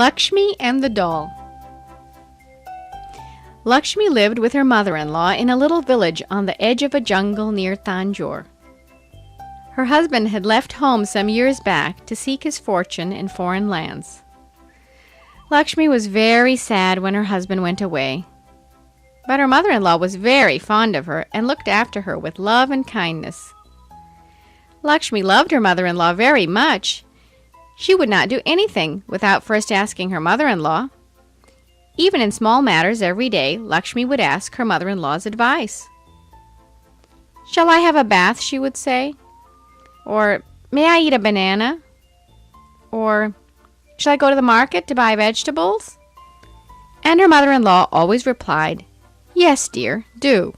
Lakshmi and the Doll. Lakshmi lived with her mother-in-law in a little village on the edge of a jungle near Tanjore. Her husband had left home some years back to seek his fortune in foreign lands. Lakshmi was very sad when her husband went away, but her mother-in-law was very fond of her and looked after her with love and kindness. Lakshmi loved her mother-in-law very much. She would not do anything without first asking her mother-in-law. Even in small matters every day, Lakshmi would ask her mother-in-law's advice. "Shall I have a bath?" she would say. Or, "May I eat a banana?" Or, "Shall I go to the market to buy vegetables?" And her mother-in-law always replied, "Yes, dear, do."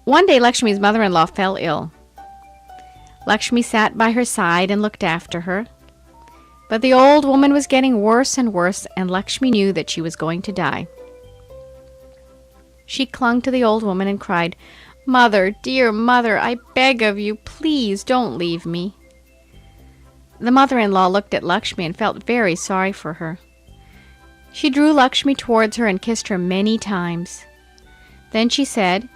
One day Lakshmi's mother-in-law fell ill. Lakshmi sat by her side and looked after her. But the old woman was getting worse and worse, and Lakshmi knew that she was going to die. She clung to the old woman and cried, "Mother, dear mother, I beg of you, please don't leave me." The mother-in-law looked at Lakshmi and felt very sorry for her. She drew Lakshmi towards her and kissed her many times. Then she said,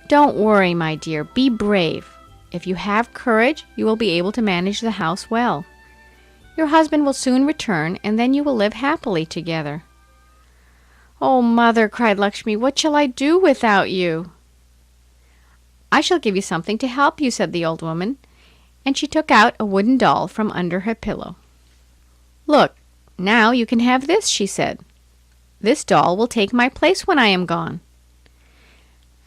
"Don't worry, my dear, be brave. If you have courage, you will be able to manage the house well. Your husband will soon return, and then you will live happily together." "Oh, mother," cried Lakshmi, "what shall I do without you?" "I shall give you something to help you," said the old woman, and she took out a wooden doll from under her pillow. "Look, now you can have this," she said. "This doll will take my place when I am gone."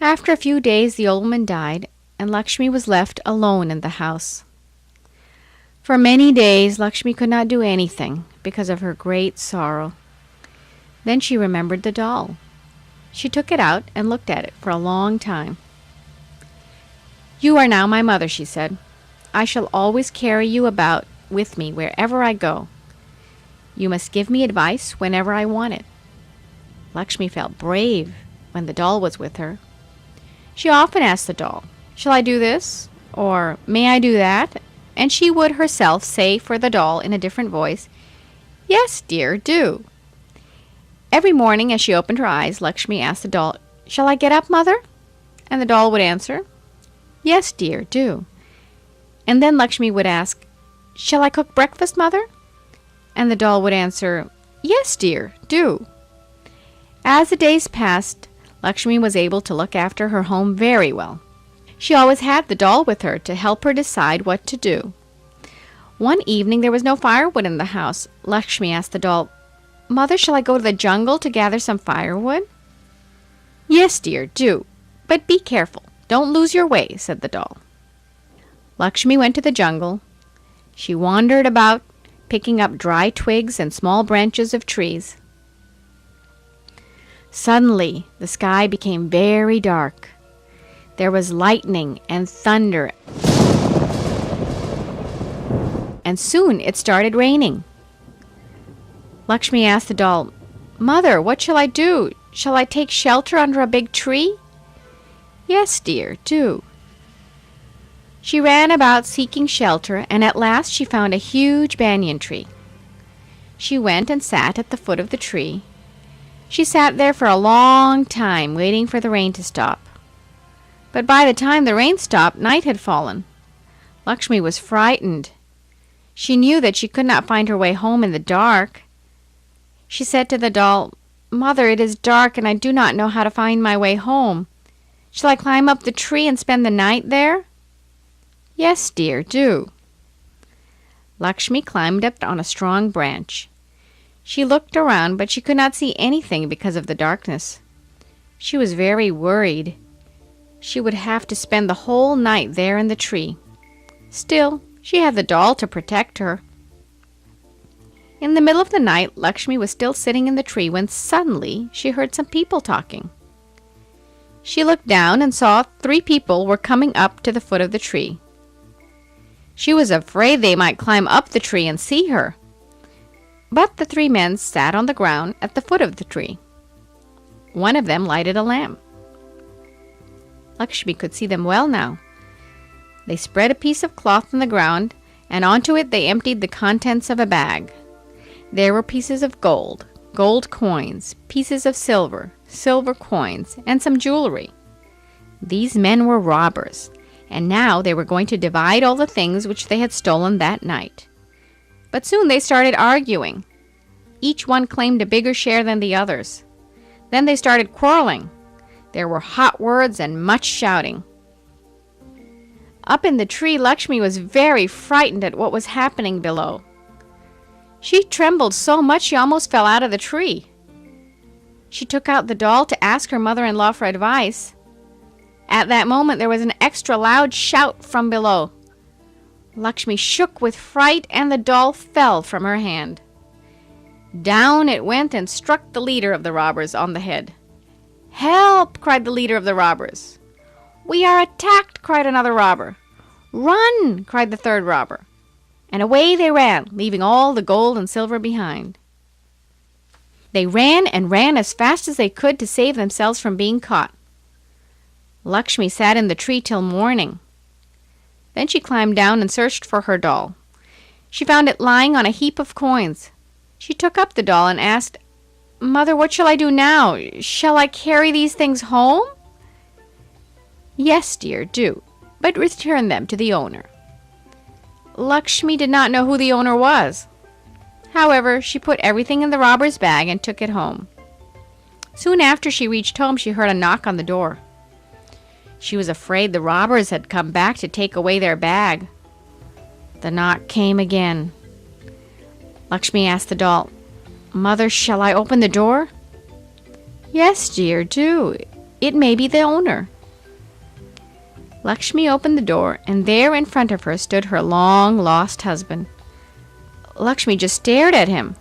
After a few days the old woman died, and Lakshmi was left alone in the house. For many days Lakshmi could not do anything because of her great sorrow. Then she remembered the doll. She took it out and looked at it for a long time. "You are now my mother," she said. "I shall always carry you about with me wherever I go. You must give me advice whenever I want it." Lakshmi felt brave when the doll was with her. She often asked the doll, "Shall I do this?" or "May I do that?" And she would herself say for the doll in a different voice, "Yes, dear, do." Every morning as she opened her eyes, Lakshmi asked the doll, "Shall I get up, mother?" And the doll would answer, "Yes, dear, do." And then Lakshmi would ask, "Shall I cook breakfast, mother?" And the doll would answer, "Yes, dear, do." As the days passed, Lakshmi was able to look after her home very well. She always had the doll with her to help her decide what to do. One evening there was no firewood in the house. Lakshmi asked the doll, "Mother, shall I go to the jungle to gather some firewood?" "Yes, dear, do. But be careful. Don't lose your way," said the doll. Lakshmi went to the jungle. She wandered about, picking up dry twigs and small branches of trees. Suddenly, the sky became very dark. There was lightning and thunder, and soon it started raining. Lakshmi asked the doll, "Mother, what shall I do? Shall I take shelter under a big tree?" "Yes, dear, do." She ran about seeking shelter, and at last she found a huge banyan tree. She went and sat at the foot of the tree. She sat there for a long time, waiting for the rain to stop. But by the time the rain stopped, night had fallen. Lakshmi was frightened. She knew that she could not find her way home in the dark. She said to the doll, "Mother, it is dark and I do not know how to find my way home. Shall I climb up the tree and spend the night there?" "Yes, dear, do." Lakshmi climbed up on a strong branch. She looked around, but she could not see anything because of the darkness. She was very worried. She would have to spend the whole night there in the tree. Still, she had the doll to protect her. In the middle of the night, Lakshmi was still sitting in the tree when suddenly she heard some people talking. She looked down and saw 3 people were coming up to the foot of the tree. She was afraid they might climb up the tree and see her. But the 3 men sat on the ground at the foot of the tree. One of them lighted a lamp. Lakshmi could see them well now. They spread a piece of cloth on the ground, and onto it they emptied the contents of a bag. There were pieces of gold, gold coins, pieces of silver, silver coins, and some jewelry. These men were robbers, and now they were going to divide all the things which they had stolen that night. But soon they started arguing. Each one claimed a bigger share than the others. Then they started quarreling. There were hot words and much shouting. Up in the tree, Lakshmi was very frightened at what was happening below. She trembled so much she almost fell out of the tree. She took out the doll to ask her mother-in-law for advice. At that moment, there was an extra loud shout from below. Lakshmi shook with fright, and the doll fell from her hand. Down it went and struck the leader of the robbers on the head. "Help!" cried the leader of the robbers. "We are attacked!" cried another robber. "Run!" cried the third robber. And away they ran, leaving all the gold and silver behind. They ran and ran as fast as they could to save themselves from being caught. Lakshmi sat in the tree till morning. Then she climbed down and searched for her doll. She found it lying on a heap of coins. She took up the doll and asked, "Mother, what shall I do now? Shall I carry these things home?" "Yes, dear, do, but return them to the owner." Lakshmi did not know who the owner was. However, she put everything in the robber's bag and took it home. Soon after she reached home, she heard a knock on the door. She was afraid the robbers had come back to take away their bag. The knock came again. Lakshmi asked the doll, "Mother, shall I open the door?" "Yes, dear, do. It may be the owner." Lakshmi opened the door, and there in front of her stood her long-lost husband. Lakshmi just stared at him.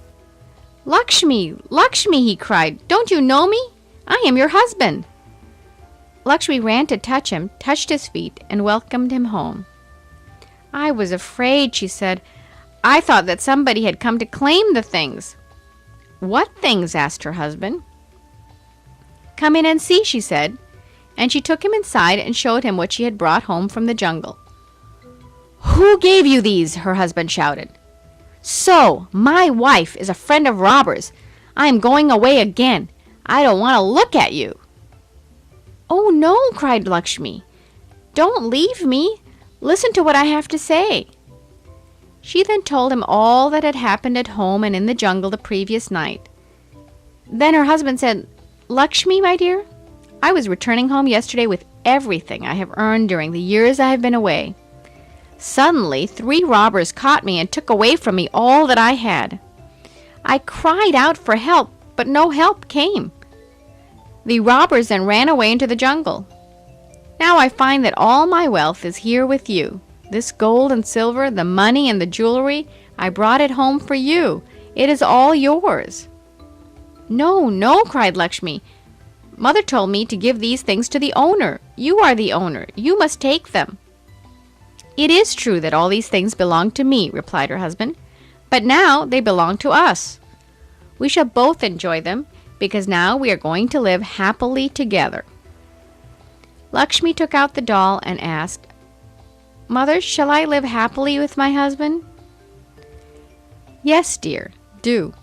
"Lakshmi, Lakshmi," he cried, "don't you know me? I am your husband." Lakshmi ran to touch him, touched his feet, and welcomed him home. "I was afraid," she said. "I thought that somebody had come to claim the things." "What things?" asked her husband. "Come in and see," she said, and she took him inside and showed him what she had brought home from the jungle. "Who gave you these?" her husband shouted. "So, my wife is a friend of robbers. I am going away again. I don't want to look at you." "Oh, no," cried Lakshmi. "Don't leave me. Listen to what I have to say." She then told him all that had happened at home and in the jungle the previous night. Then her husband said, "Lakshmi, my dear, I was returning home yesterday with everything I have earned during the years I have been away. Suddenly, 3 robbers caught me and took away from me all that I had. I cried out for help, but no help came. The robbers then ran away into the jungle. Now I find that all my wealth is here with you. This gold and silver, the money and the jewelry, I brought it home for you. It is all yours." "No, no," cried Lakshmi. "Mother told me to give these things to the owner. You are the owner. You must take them." "It is true that all these things belong to me," replied her husband, "but now they belong to us. We shall both enjoy them, because now we are going to live happily together." Lakshmi took out the doll and asked, "Mother, shall I live happily with my husband?" "Yes, dear, do."